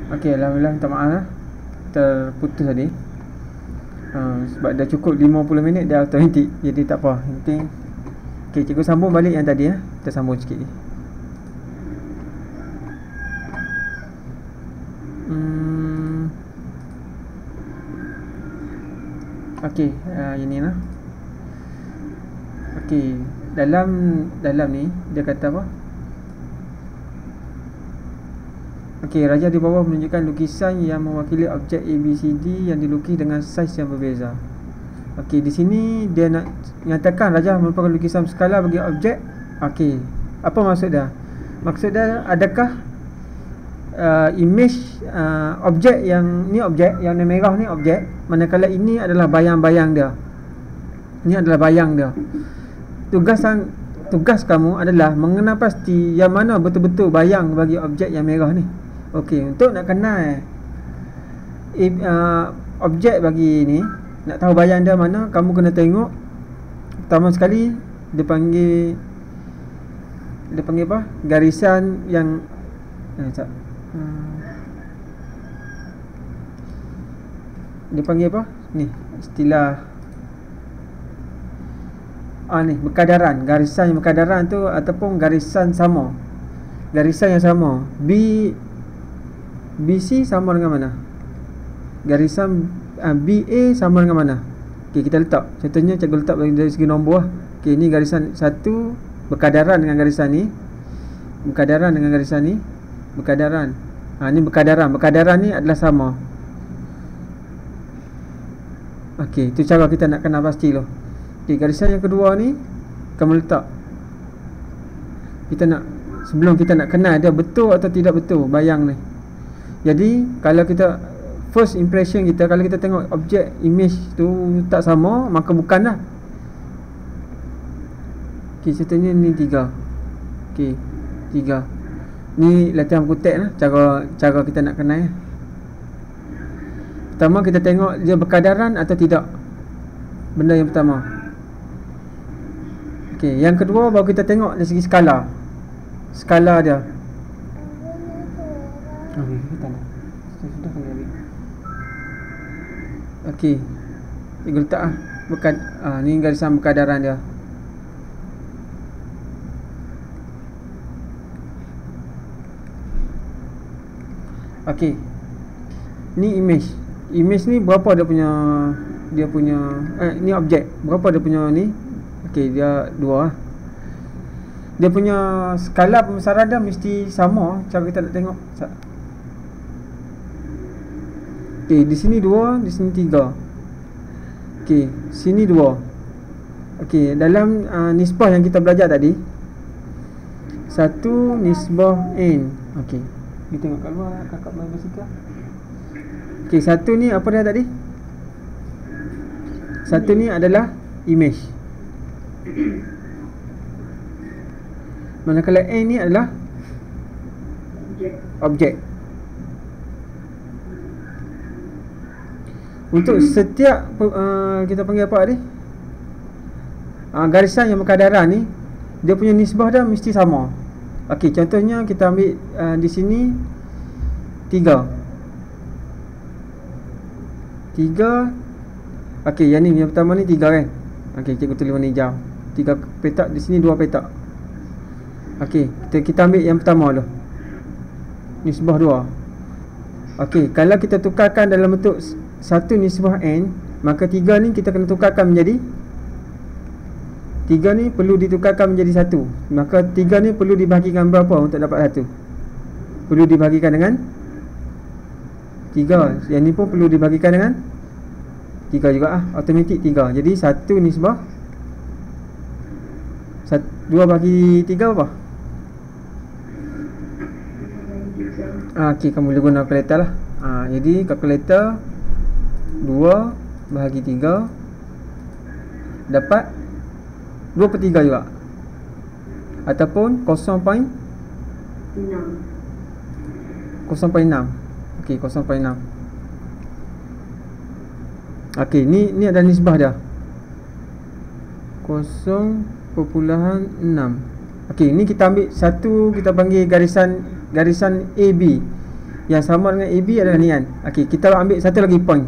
Okey, alhamdulillah, minta maaf lah terputus tadi. Sebab dah cukup 50 minit dah automatik. Jadi tak apa. Yang penting okey, cikgu sambung balik yang tadi ya. Kita sambung sikit ni. Okey, ini lah. Okey, dalam ni dia kata apa? Okey, raja di bawah menunjukkan lukisan yang mewakili objek ABCD yang dilukis dengan saiz yang berbeza. Okey, di sini dia nak nyatakan raja merupakan lukisan skala bagi objek. Okey, apa maksud dia? Maksud dia, adakah image objek yang ni, objek yang merah ni objek, manakala ini adalah bayang-bayang dia. Ini adalah bayang dia. Tugas kamu adalah mengenal pasti yang mana betul-betul bayang bagi objek yang merah ni. Okey, untuk nak kenal objek bagi ni, nak tahu bayang dia mana, kamu kena tengok. Pertama sekali dia panggil apa? Garisan yang dia panggil apa? Ni istilah ni berkadaran. Garisan yang berkadaran tu ataupun garisan sama. Garisan yang sama. BC sama dengan mana? Garisan BA sama dengan mana? Okey, kita letak. Contohnya cikgu letak dari segi nombor. Okey, ni garisan 1 berkadaran dengan garisan ni. Berkadaran dengan garisan ni. Berkadaran. Ni berkadaran. Berkadaran ni adalah sama. Okey, itu cara kita nak kenal pasti loh. Okey, garisan yang kedua ni kamu letak. Sebelum kita nak kenal dia betul atau tidak betul bayang ni. Jadi kalau kita first impression kita, kalau kita tengok objek image tu tak sama, maka bukanlah. Okey, contohnya ni 3. Okey, 3. Ni latihan kutek lah, cara kita nak kenal. Pertama kita tengok dia berkadaran atau tidak. Benda yang pertama. Okey, yang kedua baru kita tengok dari segi skala. Skala dia. Okey, kita nak. Sudah kena ambil. Okey. Cikgu letak ni garisan berkadaran dia. Okey. Ni image. Image ni berapa dia punya ni objek. Berapa dia punya ni? Okey, dia 2 lah. Dia punya skala pembesaran dia mesti sama. Cara kita nak tengok. Okey, di sini 2, di sini 3. Okey, sini 2. Okey, dalam nisbah yang kita belajar tadi, 1 nisbah n. Okey, kita tengok kat luar kakak main basikal. Okey, 1 ni apa dia tadi? 1 ni adalah image. Manakala n ni adalah objek. Untuk setiap kita panggil apa tadi? Garisan yang berkadaran ni, dia punya nisbah dia mesti sama. Okey, contohnya kita ambil di sini 3. Okey, yang ni yang pertama ni 3 kan. Okey, cikgu tulis warna hijau. 3 petak, di sini 2 petak. Okey, kita ambil yang pertama dulu. Nisbah 2. Okey, kalau kita tukarkan dalam bentuk 1 nisbah n, maka 3 ni kita kena tukarkan menjadi 3 ni perlu ditukarkan menjadi 1. Maka 3 ni perlu dibahagikan berapa untuk dapat 1? Perlu dibahagikan dengan 3. Yang ni pun perlu dibahagikan dengan 3 juga automatik 3. Jadi 1 nisbah 2 bagi 3 apa? Okey, kamu boleh guna kalkulator lah. Jadi kalkulator 2 bahagi 3 dapat 2/3 juga. Ataupun 0.6. Okey, 0.6. Okey, ni ada nisbah dia. 0.6. Okey, ni kita ambil satu, kita panggil garisan AB. yang sama dengan AB adalah ni kan. Okey, kita ambil satu lagi point.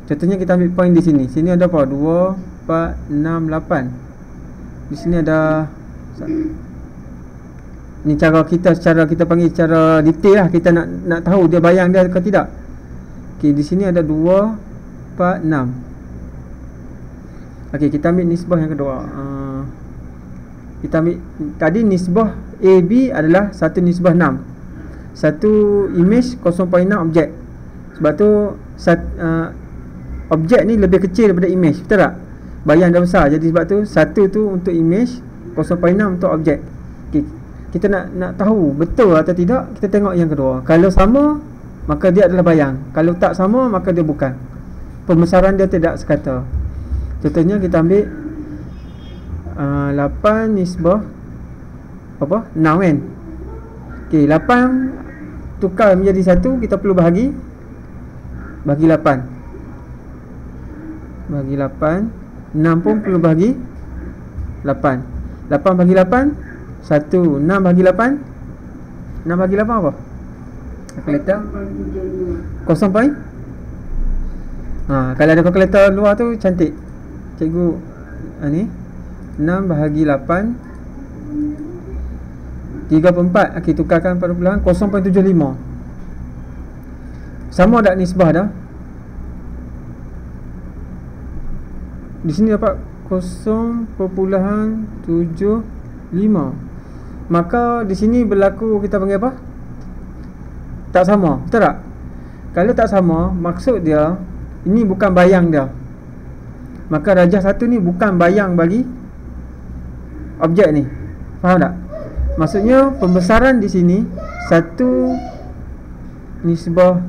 Contohnya kita ambil point di sini. Sini ada apa? 2, 4, 6, 8. Di sini ada, ni cara kita panggil secara detail lah. Kita nak tahu dia bayang dia ke tidak. Okey, di sini ada 2, 4, 6. Okey, kita ambil nisbah yang kedua. Kita ambil tadi nisbah AB adalah 1 nisbah 6. Satu image 0.6 objek. Sebab tu objek ni lebih kecil daripada image, betul tak? Bayang dah besar. Jadi sebab tu 1 tu untuk image, 0.6 untuk objek. Okay. Kita nak tahu betul atau tidak, kita tengok yang kedua. Kalau sama, maka dia adalah bayang. Kalau tak sama, maka dia bukan. Pembesaran dia tidak sekata. Contohnya kita ambil 8 nisbah apa? 6 kan? Okey, 8 tukar menjadi 1, kita perlu bagi 8. Bagi 8. 6 pun perlu bagi 8. 8 bagi 8 1. 6 bagi 8 6 bagi 8 apa? Kalkulator 0 point. Kalau ada kalkulator luar tu cantik. Cikgu ni 6 bahagi 8 3/4. Okey, tukarkan perpuluhan 0.75. Sama tak nisbah dah? Di sini dapat 0.75. Maka di sini berlaku kita panggil apa? Tak sama, betul tak? Kalau tak sama, maksud dia ini bukan bayang dia. Maka rajah 1 ni bukan bayang bagi objek ni. Faham tak? Maksudnya pembesaran di sini 1 nisbah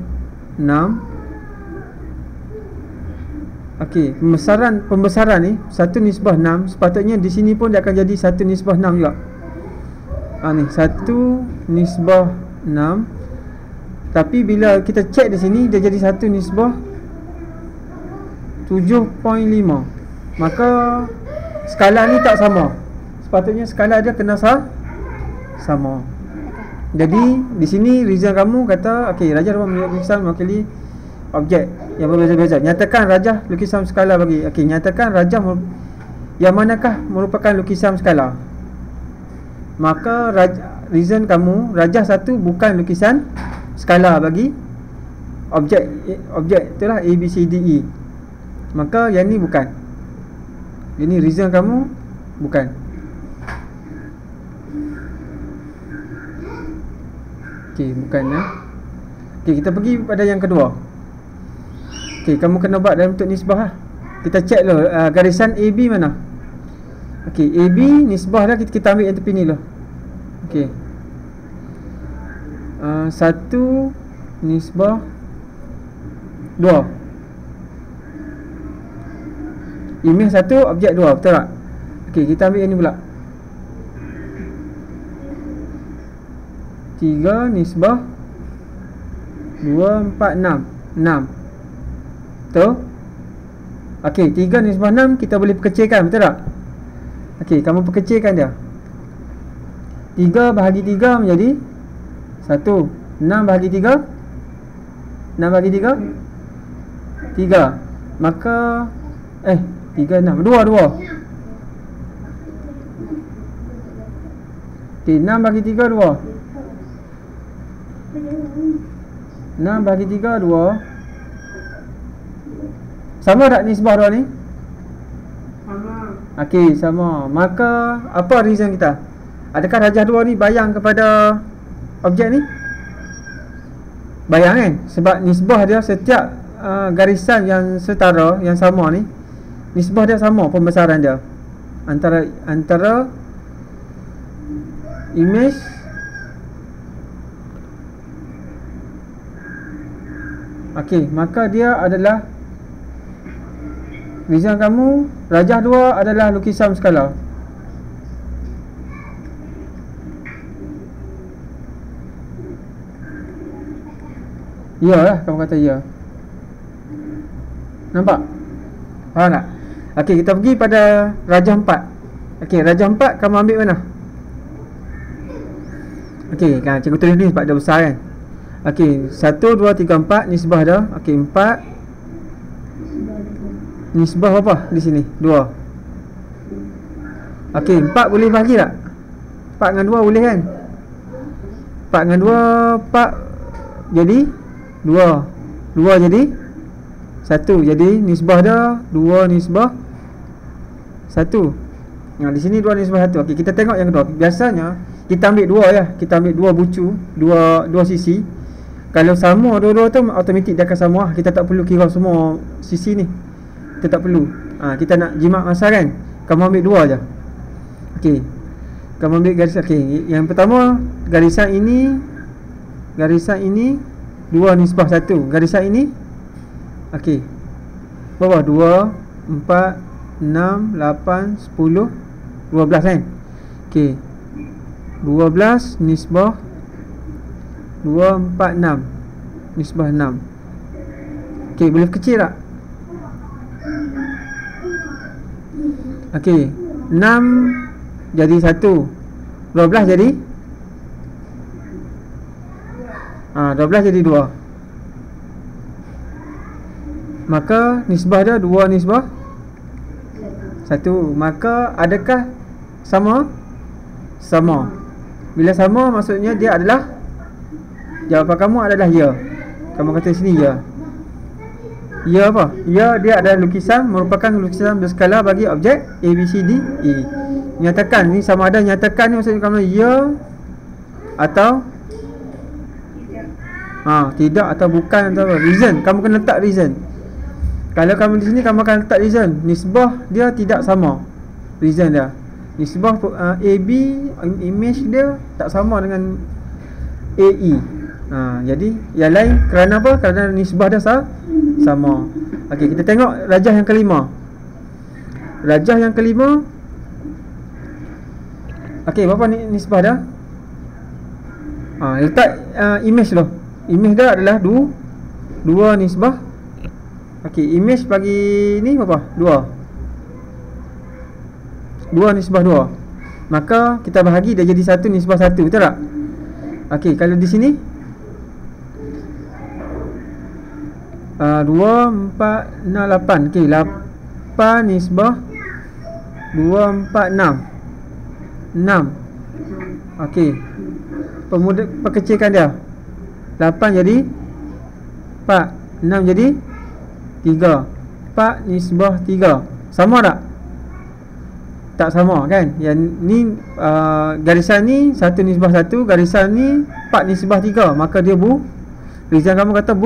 6. Okey, pembesaran ni 1 nisbah 6. Sepatutnya di sini pun dia akan jadi 1 nisbah 6 juga. Ni 1 nisbah 6. Tapi bila kita cek di sini, dia jadi 1 nisbah 7.5. Maka skala ni tak sama. Sepatutnya skala dia kena sama. Jadi di sini reason kamu kata okey, rajah dapat lukisan mewakili objek yang berbeza-beza. Nyatakan rajah lukisan skala bagi. Okey, nyatakan rajah yang manakah merupakan lukisan skala. Maka reason kamu rajah 1 bukan lukisan skala bagi objek itulah A, B, C, D, E. Maka yang ni bukan. Ini reason kamu bukan. Okey, bukan Okey, kita pergi pada yang kedua. Okey, kamu kena buat dalam bentuk nisbah lah. Kita cek dulu garisan AB mana. Okey, AB nisbah dah, kita ambil yang tepi ni lah. Okey. 1 nisbah 2. Image 1, objek 2, betul tak? Okey, kita ambil yang ni pula. 3 nisbah 2, 4, 6. 6. Betul? Okey, 3 nisbah 6 kita boleh perkecilkan, betul tak? Okey, kamu perkecilkan dia. 3 bahagi 3 menjadi 1. 6 bahagi 3 6 bahagi 3 3. Maka 3, 6 2. Okey, 6 bagi 3 2. 6 bagi 3 2. Sama tak nisbah 2 ni? Sama. Okey, sama. Maka apa reason kita? Adakah rajah 2 ni bayang kepada objek ni? Bayang kan? Sebab nisbah dia setiap garisan yang setara, yang sama ni, nisbah dia sama pembesaran dia antara image okey, maka dia adalah reason kamu rajah 2 adalah lukisan skala. Ya lah, kamu kata ya. Nampak? Faham tak? Okey, kita pergi pada rajah 4. Okey, rajah 4 kamu ambil mana? Okey, kan cikgu tulis ni sebab dia besar kan. Okey, 1, 2, 3, 4 nisbah dah. Okey, 4 nisbah apa di sini? 2. Okey, 4 boleh bahagi tak? 4 dengan 2 boleh kan? 4 dengan 2, 4 jadi 2. 2 jadi 1. Jadi nisbah dah 2 nisbah 1. Nah, di sini 2 nisbah 1. Okey, kita tengok yang kedua. Biasanya kita ambil 2 ya. Kita ambil 2 bucu, 2 sisi. Kalau sama dua-dua tu automatik dia akan sama. Kita tak perlu kira semua sisi ni. Kita tak perlu. Kita nak jimat masa kan. Kamu ambil 2 je. Okey. Kamu ambil garisan. Okey, yang pertama garisan ini 2 nisbah 1. Garisan ini okey. Berapa? 2, 4, 6, 8, 10, 12 kan. Okey. 12 nisbah 2, 4, 6 nisbah 6. Okey, boleh kecil tak? Okey, 6 jadi 1, 12 jadi 12 jadi 2. Maka nisbah dia 2 nisbah 1. Maka adakah sama? Sama. Bila sama maksudnya dia adalah, jawapan kamu adalah ya. Kamu kata sini ya. Ya apa? Ya, dia adalah lukisan, merupakan lukisan berskala bagi objek A, B, C, D, E. Nyatakan ni sama ada, nyatakan ni maksudnya kamu ya atau tidak atau bukan atau apa. Reason, kamu kena letak reason. Kalau kamu di sini kamu akan letak reason. Nisbah dia tidak sama. Reason dia. Nisbah AB, image dia tak sama dengan AE. Jadi yang lain kerana apa? Kerana nisbah dia sama. Okey, kita tengok rajah yang kelima. Rajah yang kelima. Okey, berapa ni nisbah dia? Letak image dulu. Image dia adalah 2 nisbah. Okey, image bagi ni berapa? 2 nisbah 2. Maka kita bahagi dia jadi 1 nisbah 1, betul tak? Okey, kalau di sini 2, 4, 6, 8. Okey, 8 nisbah 2, 4, 6. Okey, perkecilkan dia. 8 jadi 4, 6 jadi 3. 4 nisbah 3. Sama tak? Tak sama kan? Yang ni garisan ni 1 nisbah 1, garisan ni 4 nisbah 3. Maka dia reason kamu kata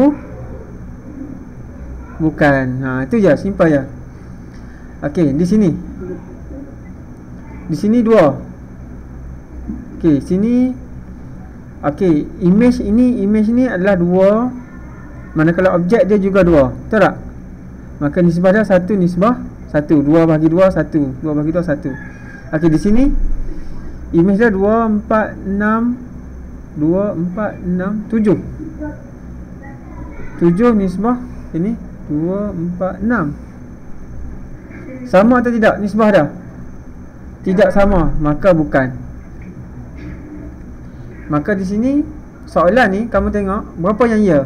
bukan. Itu je, simple je. Okey, di sini 2. Okey, sini okey, image ni adalah 2. Manakala objek dia juga 2. Betul tak? Maka nisbah dia 1 nisbah 1. 2 bagi 2 1. 2 bagi 2 1. Okey, di sini image dia 2, 4, 6 2, 4, 6 7. 7 nisbah ini 2, 4, 6. Sama atau tidak nisbah dia? Tidak sama, maka bukan. Maka di sini soalan ni kamu tengok berapa yang ya?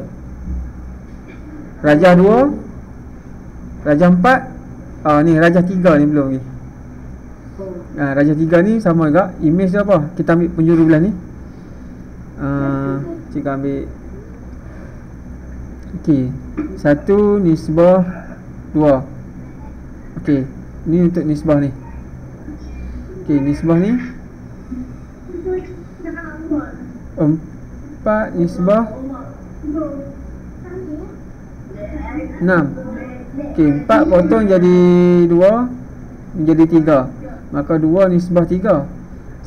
Rajah 2, rajah 4, ni rajah 3 ni belum lagi. Rajah 3 ni sama juga. Image dia apa? Kita ambil penjuru belah ni. Cikgu ambil. Okey, 1 nisbah 2. Okey, ni untuk nisbah ni. Okey, nisbah ni 4 nisbah 6. Okey, 4 potong jadi 2 menjadi 3. Maka 2 nisbah 3.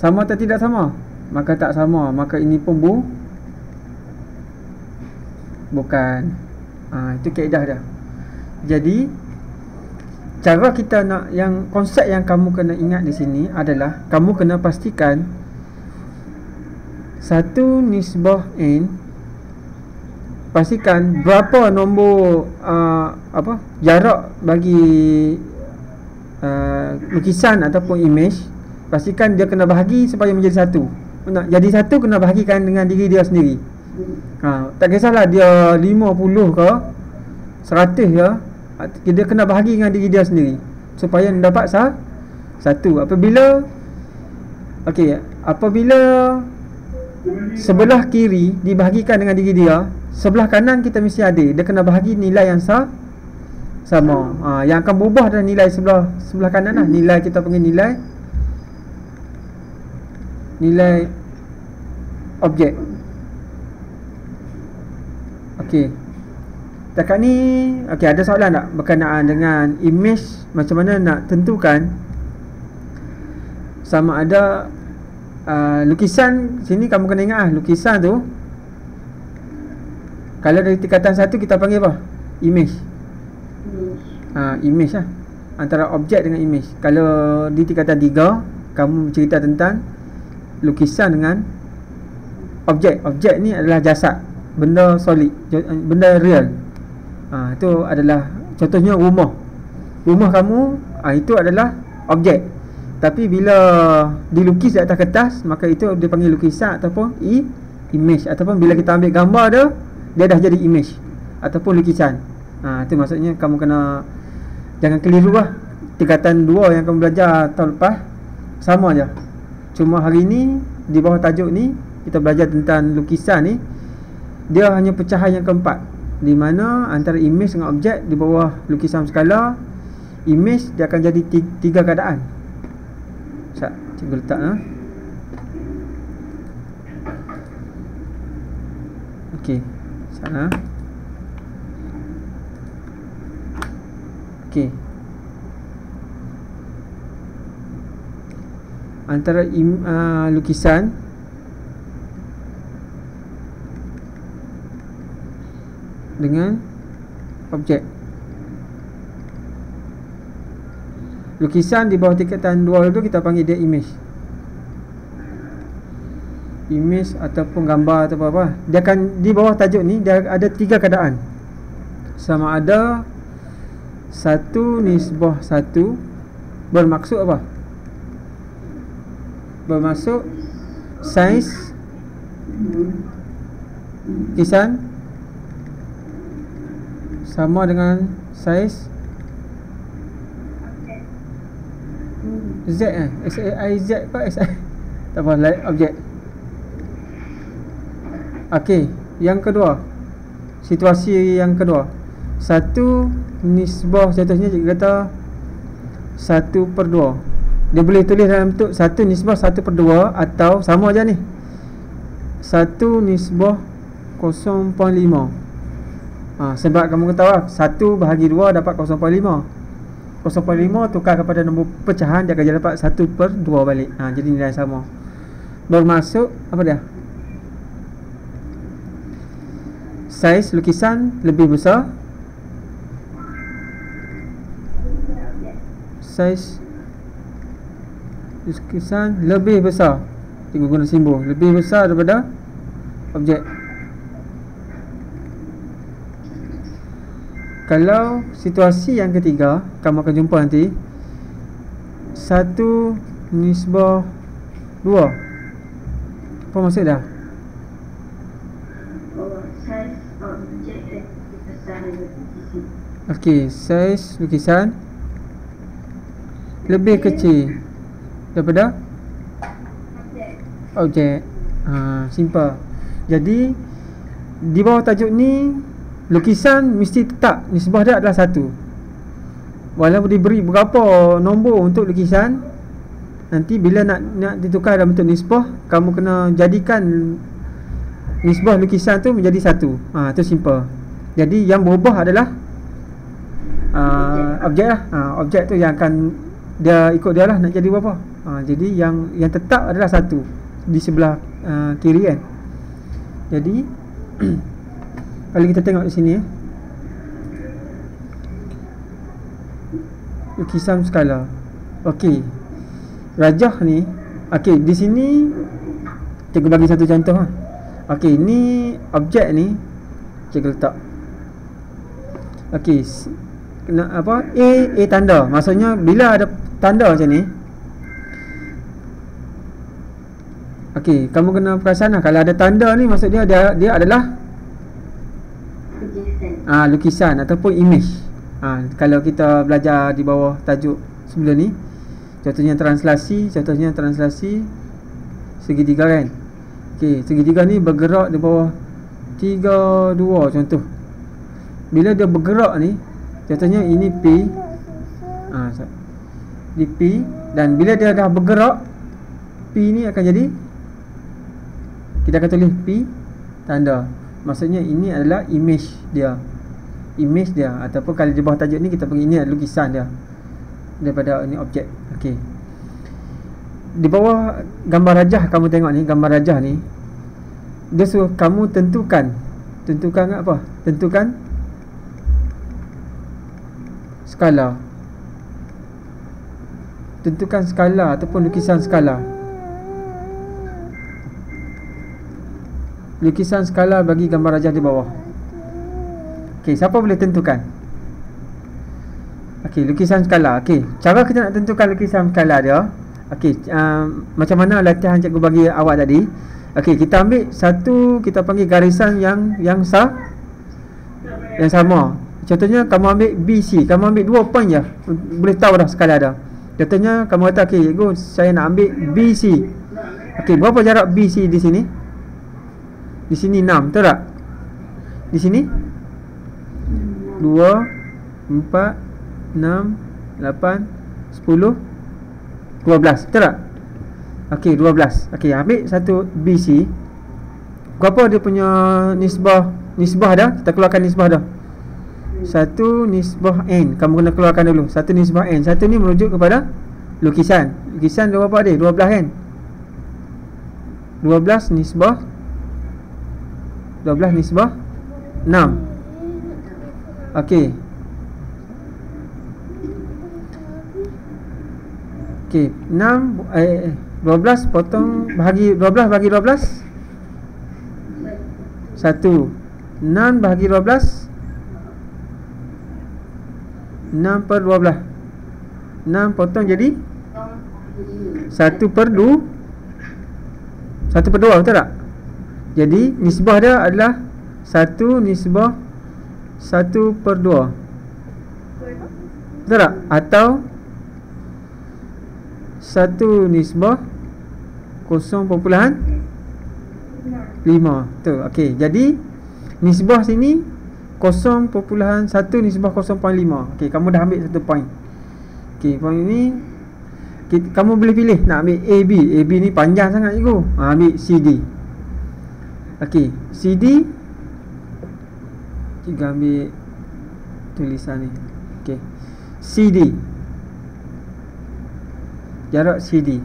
Sama atau tidak sama? Maka tak sama. Maka ini pun bukan. Itu kaedah dia. Jadi cara kita nak, yang konsep yang kamu kena ingat di sini adalah kamu kena pastikan 1 nisbah n, pastikan berapa nombor jarak bagi lukisan ataupun image. Pastikan dia kena bahagi supaya menjadi 1. Nak jadi 1 kena bahagikan dengan diri dia sendiri. Tak kisahlah dia 50 ke 100 ke, dia kena bahagi dengan diri dia sendiri supaya dapat satu. Apabila sebelah kiri dibahagikan dengan diri dia, sebelah kanan kita mesti ada, dia kena bahagi nilai yang sama. Yang akan berubah adalah nilai sebelah kanan lah. Nilai kita panggil nilai objek. Setakat ni ada soalan tak berkenaan dengan image? Macam mana nak tentukan sama ada lukisan? Sini kamu kena ingat lukisan tu, kalau dari tingkatan 1 kita panggil apa? Image. Image lah, antara objek dengan image. Kalau di tingkatan 3 kamu cerita tentang lukisan dengan objek. Objek ni adalah jasad, benda solid, benda real. Itu adalah contohnya rumah kamu, itu adalah objek. Tapi bila dilukis di atas kertas, maka itu dia panggil lukisan ataupun image. Ataupun bila kita ambil gambar dia dah jadi image ataupun lukisan. Itu maksudnya kamu kena, jangan keliru lah. Tingkatan 2 yang kamu belajar tahun lepas sama je. Cuma hari ni di bawah tajuk ni kita belajar tentang lukisan ni, dia hanya pecahan yang keempat, di mana antara image dengan objek di bawah lukisan skala image dia akan jadi 3 keadaan. Cikgu letak sana. Antara lukisan dengan objek. Lukisan di bawah tingkatan 2 itu kita panggil dia image ataupun gambar atau apa. Dia akan di bawah tajuk ni dia ada 3 keadaan. Sama ada 1:1 bermaksud apa? Bermaksud saiz lukisan sama dengan saiz Z SAIZ apa SI tak apa, objek. Yang kedua, situasi yang kedua, 1:, contohnya cikgu kata 1/2. Dia boleh tulis dalam bentuk 1:1/2 atau sama je ni 1:0.5. Sebab kamu tahu lah, 1/2 dapat 0.5. 0.5 tukar kepada nombor pecahan, dia akan jadi dapat 1/2 balik. Jadi nilai sama. Bermaksud apa dia? Saiz lukisan lebih besar, saiz lukisan lebih besar, cikgu guna simbol lebih besar daripada objek. Kalau situasi yang ketiga, kamu akan jumpa nanti 1:2. Apa maksud dah? Saiz lukisan lebih kecil daripada objek. Simple. Jadi di bawah tajuk ni, lukisan mesti tetap nisbah dia adalah 1. Walaupun diberi berapa nombor untuk lukisan, nanti bila nak ditukar dalam bentuk nisbah, kamu kena jadikan nisbah lukisan tu menjadi 1. Itu simple. Jadi yang berubah adalah objek lah. Objek tu yang akan dia ikut dia lah nak jadi berapa. Jadi yang tetap adalah 1 di sebelah kiri kan. Jadi kalau kita tengok di sini, lukisan skala. Rajah ni. Di sini cikgu bagi satu contoh. Ni objek ni cikgu letak. Kena apa? A tanda. Maksudnya bila ada tanda macam ni, Okey, kamu kena perasan lah, kalau ada tanda ni maksud dia adalah lukisan ataupun image. Kalau kita belajar di bawah tajuk sebelum ni, contohnya translasi segitiga kan. Okey, segitiga ni bergerak di bawah 3, 2 contoh. Bila dia bergerak ni, contohnya ini P, di P, dan bila dia dah bergerak, P ni akan jadi, kita akan tulis P tanda. Maksudnya ini adalah image dia, ataupun kalau di bawah tajuk ni kita panggil ini adalah lukisan dia daripada ini objek. Okey, di bawah gambar rajah, kamu tengok ni, gambar rajah ni dia suruh kamu tentukan apa? Tentukan skala. Tentukan skala ataupun lukisan skala. Lukisan skala bagi gambar rajah di bawah. Okey, siapa boleh tentukan? Okey, lukisan skala. Okey, cara kita nak tentukan lukisan skala dia. Okey, macam mana latihan cikgu bagi awak tadi. Okey, kita ambil satu, kita panggil garisan yang sama. Contohnya kamu ambil BC, kamu ambil 2 point je, boleh tahu dah skala dah. Contohnya kamu kata, okey cikgu, saya nak ambil BC. Okey, berapa jarak BC di sini? Di sini 6, betul tak? Di sini 2, 4, 6, 8, 10, 12, betul tak? Okey, 12. Okey, ambil satu BC. Berapa dia punya nisbah dah? Kita keluarkan nisbah dah. 1 nisbah N. Kamu kena keluarkan dulu 1 nisbah N. 1 ni merujuk kepada lukisan. Lukisan dia berapa dia? 12 kan? 12 nisbah 6. Okey. Okey, 12 potong bahagi 12 bagi 12 1. 6 bahagi 12 6 per 12. 6 potong jadi 1 per 2. 1 per 2, betul tak? Jadi nisbah dia adalah 1 nisbah 1 per 2, betul tak? Atau 1 nisbah 0.5. Tu, okey. Jadi nisbah sini 0.1 nisbah 0.5. Okey, kamu dah ambil 1 point. Okey, point ni kamu boleh pilih nak ambil AB. AB ni panjang sangat cikgu. Ambil CD. Okey, CD cikgu ambil tulisan ni. Okey, CD, jarak CD.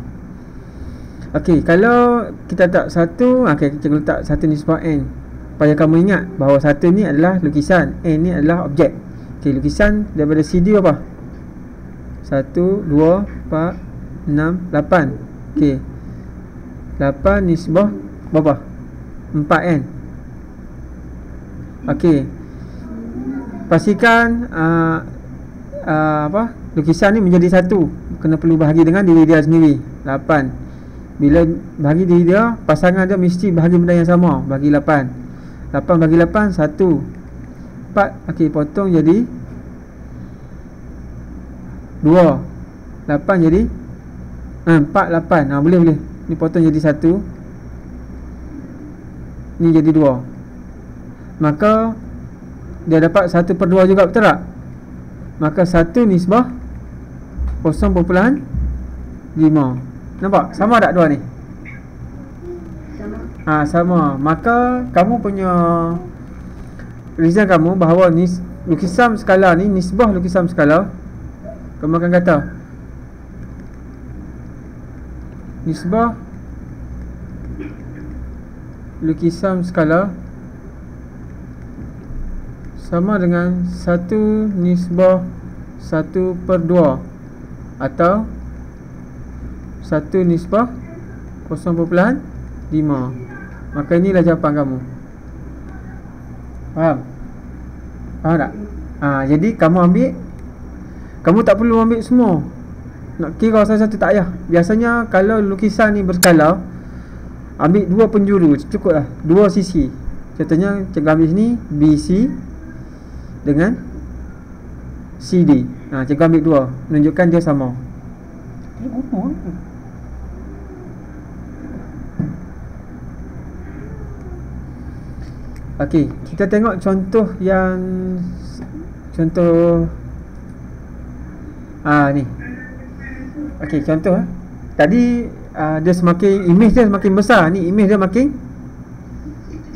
Okey, kalau kita letak 1, okey, cikgu letak 1 nisbah N, supaya kamu ingat bahawa 1 ni adalah lukisan, N ni adalah objek. Okey, lukisan daripada CD apa? 1, 2, 4, 6, 8. Okey, 8 nisbah berapa? 4N. Okey, pastikan lukisan ni menjadi satu. Kena perlu bahagi dengan diri dia sendiri. 8. Bila bahagi diri dia, pasangan dia mesti bahagi benda yang sama. Bagi 8. 8 bagi 8, 1. 4. Okey, potong jadi 2. 8 jadi 4, 8. Boleh. Ni potong jadi 1. Ni jadi 2. Maka dia dapat 1 per 2 juga, betul tak? Maka 1 nisbah 0.5. Nampak? Sama tak dua ni? Sama. Maka kamu punya reason kamu bahawa lukisan skala ni, nisbah lukisan skala, kamu akan kata nisbah lukisan skala sama dengan 1 nisbah 1 per 2 atau 1 nisbah 0.5. Maka inilah jawapan kamu. Faham? Faham tak? Jadi kamu tak perlu ambil semua. Nak kira satu-satu tak payah. Biasanya kalau lukisan ni berskala, ambil dua penjuru, cukup lah, dua sisi. Contohnya cikgu ambil sini BC dengan CD. Cikgu ambil dua, menunjukkan dia sama. Okey, kita tengok contoh yang ni. Okey, contoh tadi dia semakin, image dia semakin besar, ni image dia makin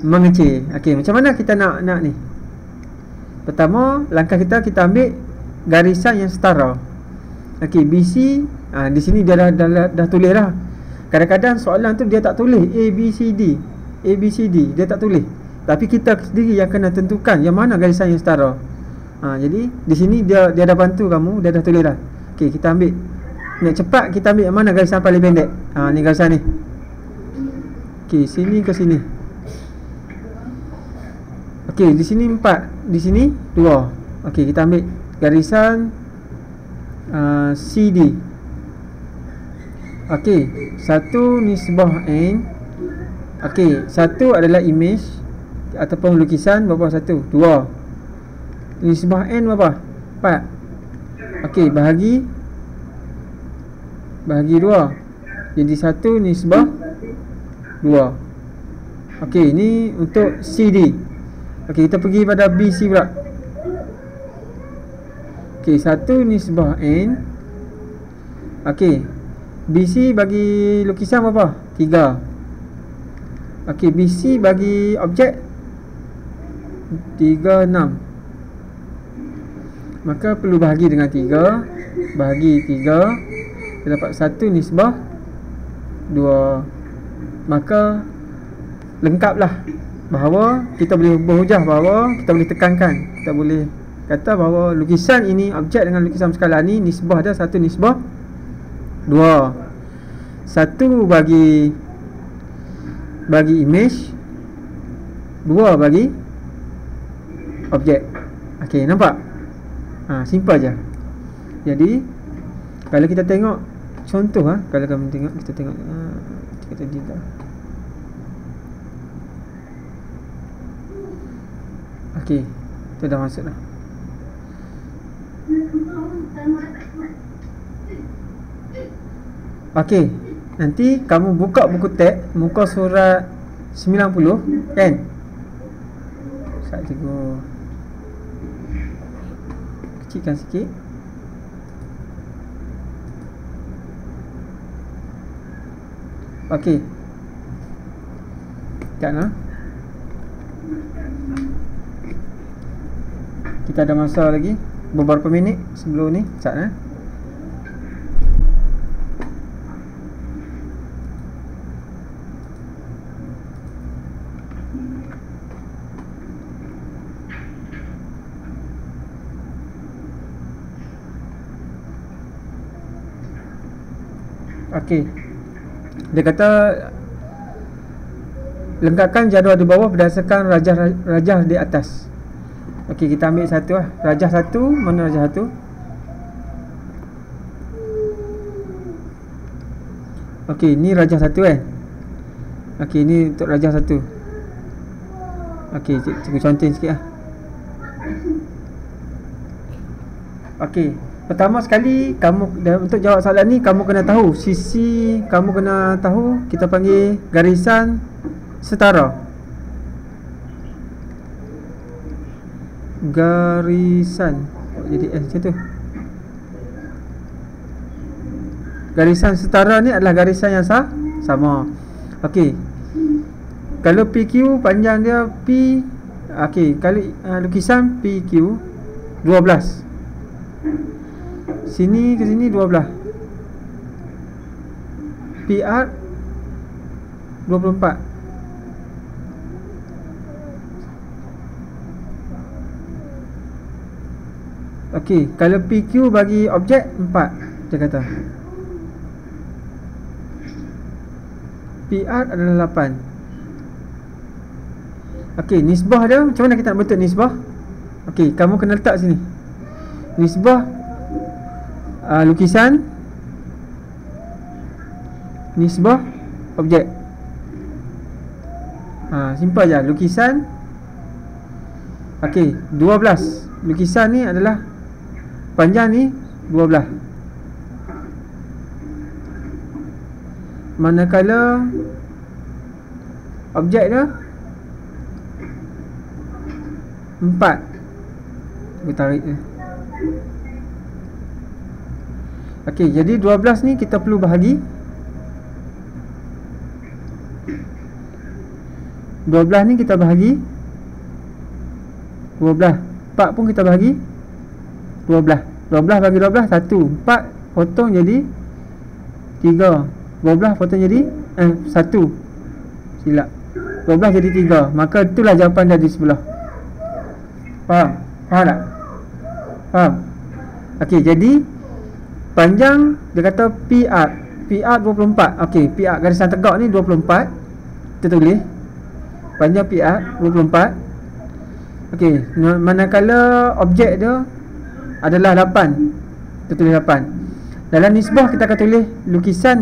mengecil. Okey, macam mana kita nak ni? Pertama, langkah kita ambil garisan yang setara. Okey, BC, di sini dia dah tulis dah. Kadang-kadang soalan tu dia tak tulis ABCD, dia tak tulis. Tapi kita sendiri yang kena tentukan yang mana garisan yang setara. Jadi di sini dia dah bantu kamu, dia dah tulis dah. Okey, kita ambil, nak cepat kita ambil yang mana garisan paling pendek. Ni garisan ni. Okey, sini ke sini. Okey, di sini 4, di sini 2. Okey, kita ambil garisan CD. Okey, satu nisbah N. Okey, satu adalah image ataupun lukisan, berapa? 1, 2. Nisbah N berapa? 4. Okey, bahagi 2. Jadi 1 nisbah 2. Okey, ini untuk CD. Okey, kita pergi pada BC pula. Okey, 1 nisbah N. Okey, BC bagi lukisan berapa? 3. Okey, BC bagi objek 3, 6. Maka perlu bahagi dengan 3. Bahagi 3, kita dapat 1 nisbah 2. Maka lengkaplah, bahawa kita boleh berhujah, bahawa kita boleh tekankan, kita boleh kata bahawa lukisan ini, objek dengan lukisan berskala ni, nisbah dia 1 nisbah 2. 1 bagi image, 2 bagi objek. Okey, nampak? Simple je. Jadi kalau kita tengok contoh, kalau kamu tengok, kita tengok kita tiga. Okey, kita dah masuk dah. Okey, nanti kamu buka buku teks, muka surat 90 kan? Sekejap cikgu kecilkan sikit. Okey, sekejap lah. Kita ada masa lagi beberapa minit sebelum ni. Sekejap lah. Okey, dia kata lengkapkan jadual di bawah berdasarkan rajah di atas. Okey, kita ambil satu lah. Rajah 1, mana rajah 1? Okey, ni rajah 1 kan? Okey, ni untuk rajah 1. Okey, cikgu contohin sikit lah. Okey, pertama sekali kamu untuk jawab soalan ni, kamu kena tahu sisi, kamu kena tahu, kita panggil garisan setara. Garisan, jadi macam tu. Garisan setara ni adalah garisan yang sama. Okey, kalau PQ panjang dia P. Okey, kalau lukisan PQ 12, sini ke sini 12, PR 24. Okey, kalau PQ bagi objek 4, dia kata. PR adalah 8. Okey, nisbah dia macam mana kita nak bentuk nisbah? Okey, kamu kena letak sini. Nisbah lukisan, nisbah objek. Simple je. Lukisan. Okey, 12. Lukisan ni adalah panjang ni 12. Manakala objek dia 4. Kita tarik dia. Okey, jadi 12 ni kita perlu bahagi. 12 ni kita bahagi 12. 4 pun kita bahagi 12. 12 bagi 12 1. 4 potong jadi 3. 12 potong jadi 1. Silap. 12 jadi 3. Maka itulah jawapan dia di sebelah. Faham? Faham tak? Faham? Okey, jadi panjang dia kata PR 24. Okey, PR garisan tegak ni 24. Kita tulis panjang PR 24. Okey, manakala objek dia adalah 8. Kita tulis 8. Dalam nisbah kita akan tulis lukisan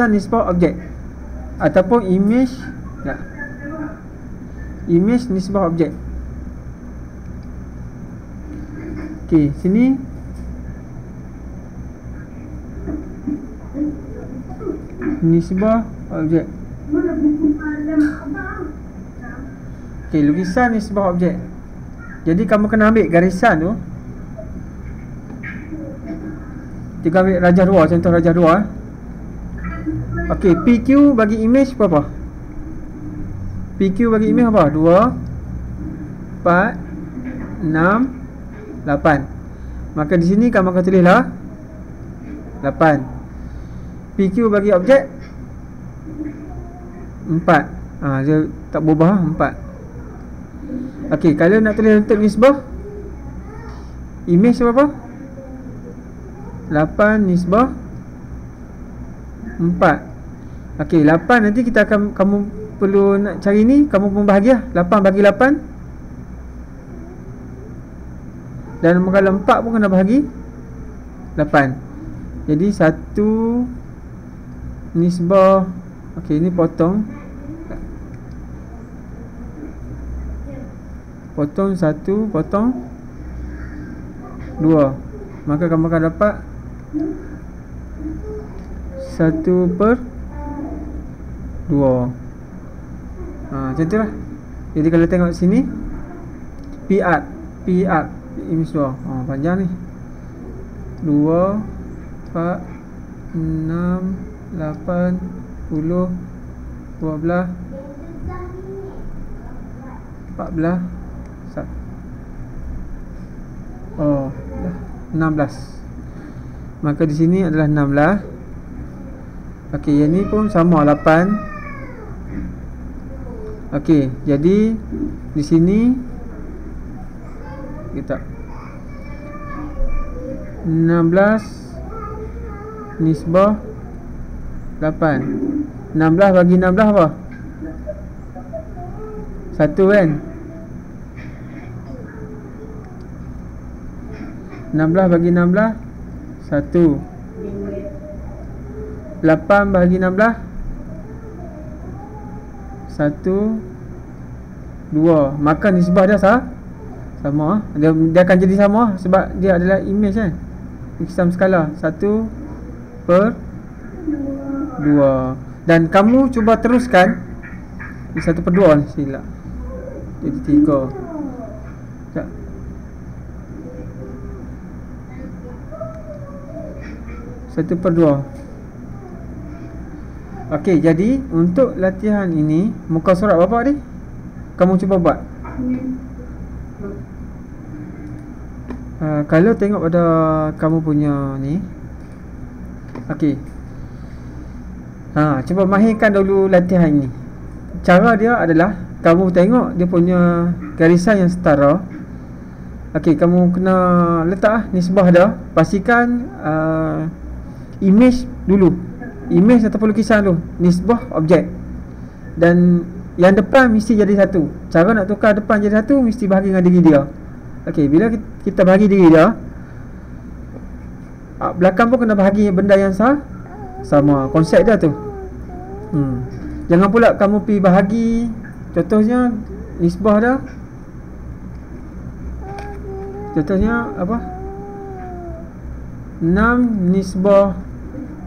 nisbah objek ataupun image nisbah objek. Okey, sini nisbah objek. Okey, lukisan nisbah objek. Jadi kamu kena ambil garisan tu. Kita ambil rajah 2, contoh rajah 2. Okey, PQ bagi image berapa? PQ bagi image apa? 2 4 6 8. Maka di sini kamu akan tulislah 8. PQ bagi objek 4. Dia tak berubah 4. Okey, kalau nak tulis untuk nisbah image berapa? 8 nisbah 4. Okey, 8 nanti kita akan, kamu perlu nak cari ni, kamu pun bahagilah 8 bagi 8. Dan kalau 4 pun kena bahagi 8. Jadi 1 nisbah. Okey, ini potong 1 potong 2. Maka kamu akan dapat 1/2. Macam tu lah. Jadi kalau tengok sini PR image 2. Panjang ni 2 4 6 8 10 12 14 16. Maka di sini adalah 16. Okey, yang ni pun sama 8. Okey, jadi di sini kita 16 nisbah 8. 16 bagi 16 apa? 1 kan? 16 bagi 16 1. 8 bagi 16 1 2. Maka nisbah dia sama. Dia akan jadi sama sebab dia adalah image kan. Lukisan skala 1/2. Dan kamu cuba teruskan di 1/2 ni, silap. Jadi 3. Sekejap. 1/2. Okey, jadi untuk latihan ini muka surat berapa ni? Kamu cuba buat. Kalau tengok pada kamu punya ni. Okey. Cuba mahirkan dulu latihan ini. Cara dia adalah kamu tengok dia punya garisan yang setara. Okey, kamu kena letak nisbah dia. Pastikan image dulu. Image ataupun lukisan tu, nisbah objek. Dan yang depan mesti jadi satu. Cara nak tukar depan jadi satu mesti bahagi dengan diri dia. Okey, bila kita bahagi diri dia, belakang pun kena bahagi benda yang sama. Konsep dia tu. Jangan pula kamu pergi bahagi. Contohnya nisbah dah. Contohnya apa? 6 nisbah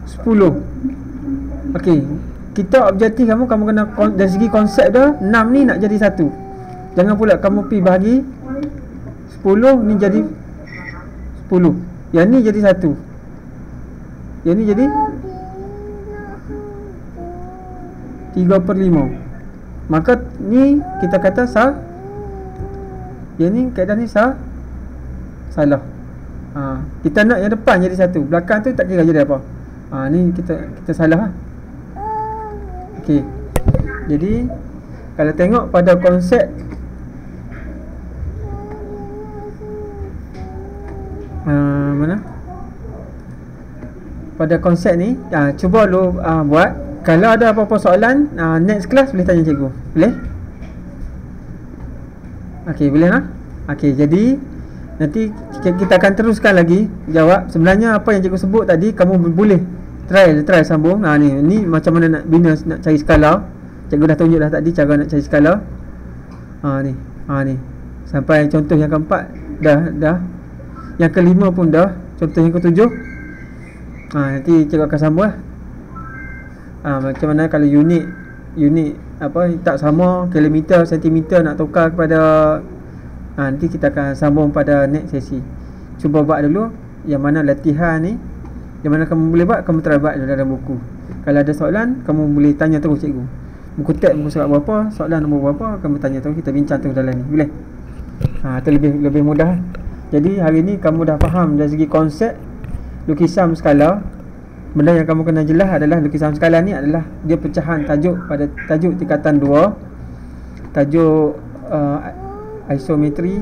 10. Okey, kita objektif kamu kena dari segi konsep dah 6 ni nak jadi 1. Jangan pula kamu pergi bahagi 10 ni jadi 10. Yang ni jadi 1. Yang ni jadi 3/5. Maka ni kita kata yang ni kaedah ni salah. Kita nak yang depan jadi 1, belakang tu tak kira jadi apa. Ni kita salah. Okey. Jadi kalau tengok pada konsep mana? Pada konsep ni, cuba lu buat. Kalau ada apa-apa soalan, next class boleh tanya cikgu. Boleh? Okey, boleh lah. Okey, jadi nanti kita akan teruskan lagi jawab. Sebenarnya apa yang cikgu sebut tadi, kamu boleh try sambung. Ni macam mana nak bina, nak cari skala. Cikgu dah tunjuk dah tadi cara nak cari skala. Ni sampai contoh yang keempat dah. Yang kelima pun dah. Contoh yang ketujuh. Nanti cikgu akan sambung lah. Macam mana kalau unit apa tak sama, kilometer, sentimeter nak tukar kepada nanti kita akan sambung pada next sesi. Cuba buat dulu yang mana latihan ni, yang mana kamu boleh buat, kamu try buat dalam buku. Kalau ada soalan, kamu boleh tanya terus cikgu. Buku teks buku surat berapa, soalan nombor berapa, kamu tanya terus, kita bincang terus dalam ni. Boleh? Itu lebih mudah. Jadi hari ni kamu dah faham dari segi konsep lukisan skala. Benda yang kamu kena jelas adalah lukisan skala ni adalah dia pecahan tajuk pada tajuk tingkatan 2, tajuk isometri,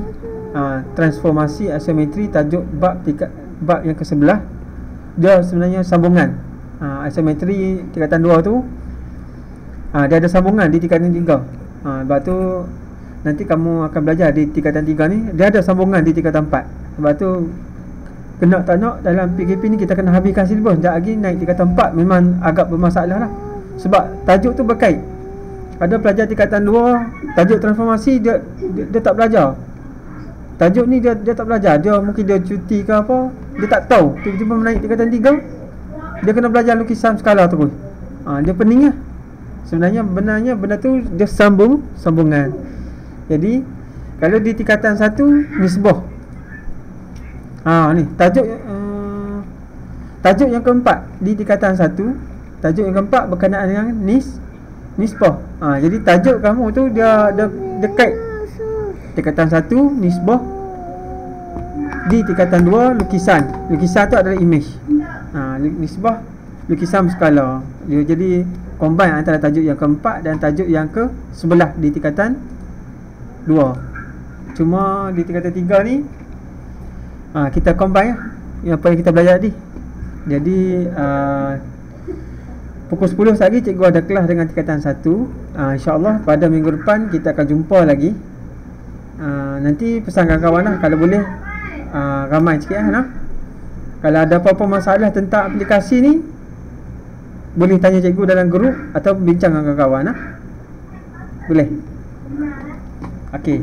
transformasi isometri, tajuk bab yang ke-11. Dia sebenarnya sambungan. Isometri tingkatan 2 tu dia ada sambungan di tingkatan 3. Sebab tu nanti kamu akan belajar di tingkatan 3 ni, dia ada sambungan di tingkatan 4. Sebab tu kena tak nak dalam PKP ni kita kena habiskan silibus. Sekejap lagi naik tingkatan 4 memang agak bermasalah lah. Sebab tajuk tu berkait. Ada pelajar tingkatan 2 tajuk transformasi dia tak belajar. Tajuk ni dia tak belajar. Dia mungkin dia cuti ke apa, dia tak tahu. Tiba-tiba menaik tingkatan 3, dia kena belajar lukisan skala terus. Dia pening lah. Sebenarnya benda tu dia sambungan. Jadi kalau di tingkatan 1 nisbah. Ni tajuk yang keempat di tingkatan 1, tajuk yang keempat berkenaan dengan nisbah. Jadi tajuk kamu tu dia dekat tingkatan 1 nisbah, di tingkatan 2 lukisan tu adalah image. Nisbah lukisan skala. Dia jadi combine antara tajuk yang keempat dan tajuk yang ke-11 di tingkatan 2. Cuma di tingkatan 3 ni kita combine apa yang kita belajar tadi. Jadi pukul 10 lagi cikgu ada kelas dengan tingkatan 1. InsyaAllah pada minggu depan kita akan jumpa lagi. Nanti pesan kawan-kawan lah, kalau boleh ramai sikit lah. Kalau ada apa-apa masalah tentang aplikasi ni, boleh tanya cikgu dalam grup atau bincang dengan kawan-kawan lah. Boleh? Okey,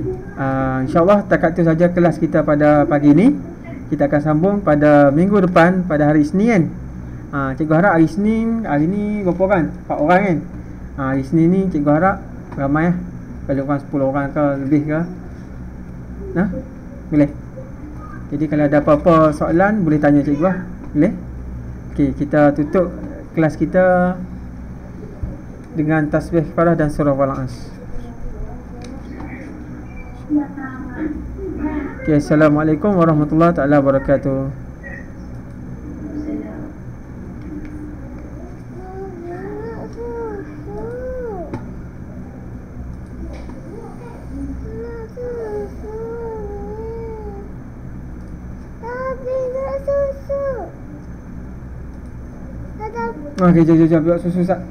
InsyaAllah takat tu saja kelas kita pada pagi ni. Kita akan sambung pada minggu depan, pada hari Isnin kan. Cikgu harap hari Isnin, hari ni berapa orang? 4 orang kan. Hari Isnin ni cikgu harap ramai lah. Kalau orang 10 orang ke lebih ke, boleh. Jadi kalau ada apa-apa soalan, boleh tanya cikgu lah. Boleh? Okey, kita tutup kelas kita dengan tasbih kafarah dan surah Al-As. Okay, Assalamualaikum warahmatullahi taala wabarakatuh. Okay, jom buat susu sat.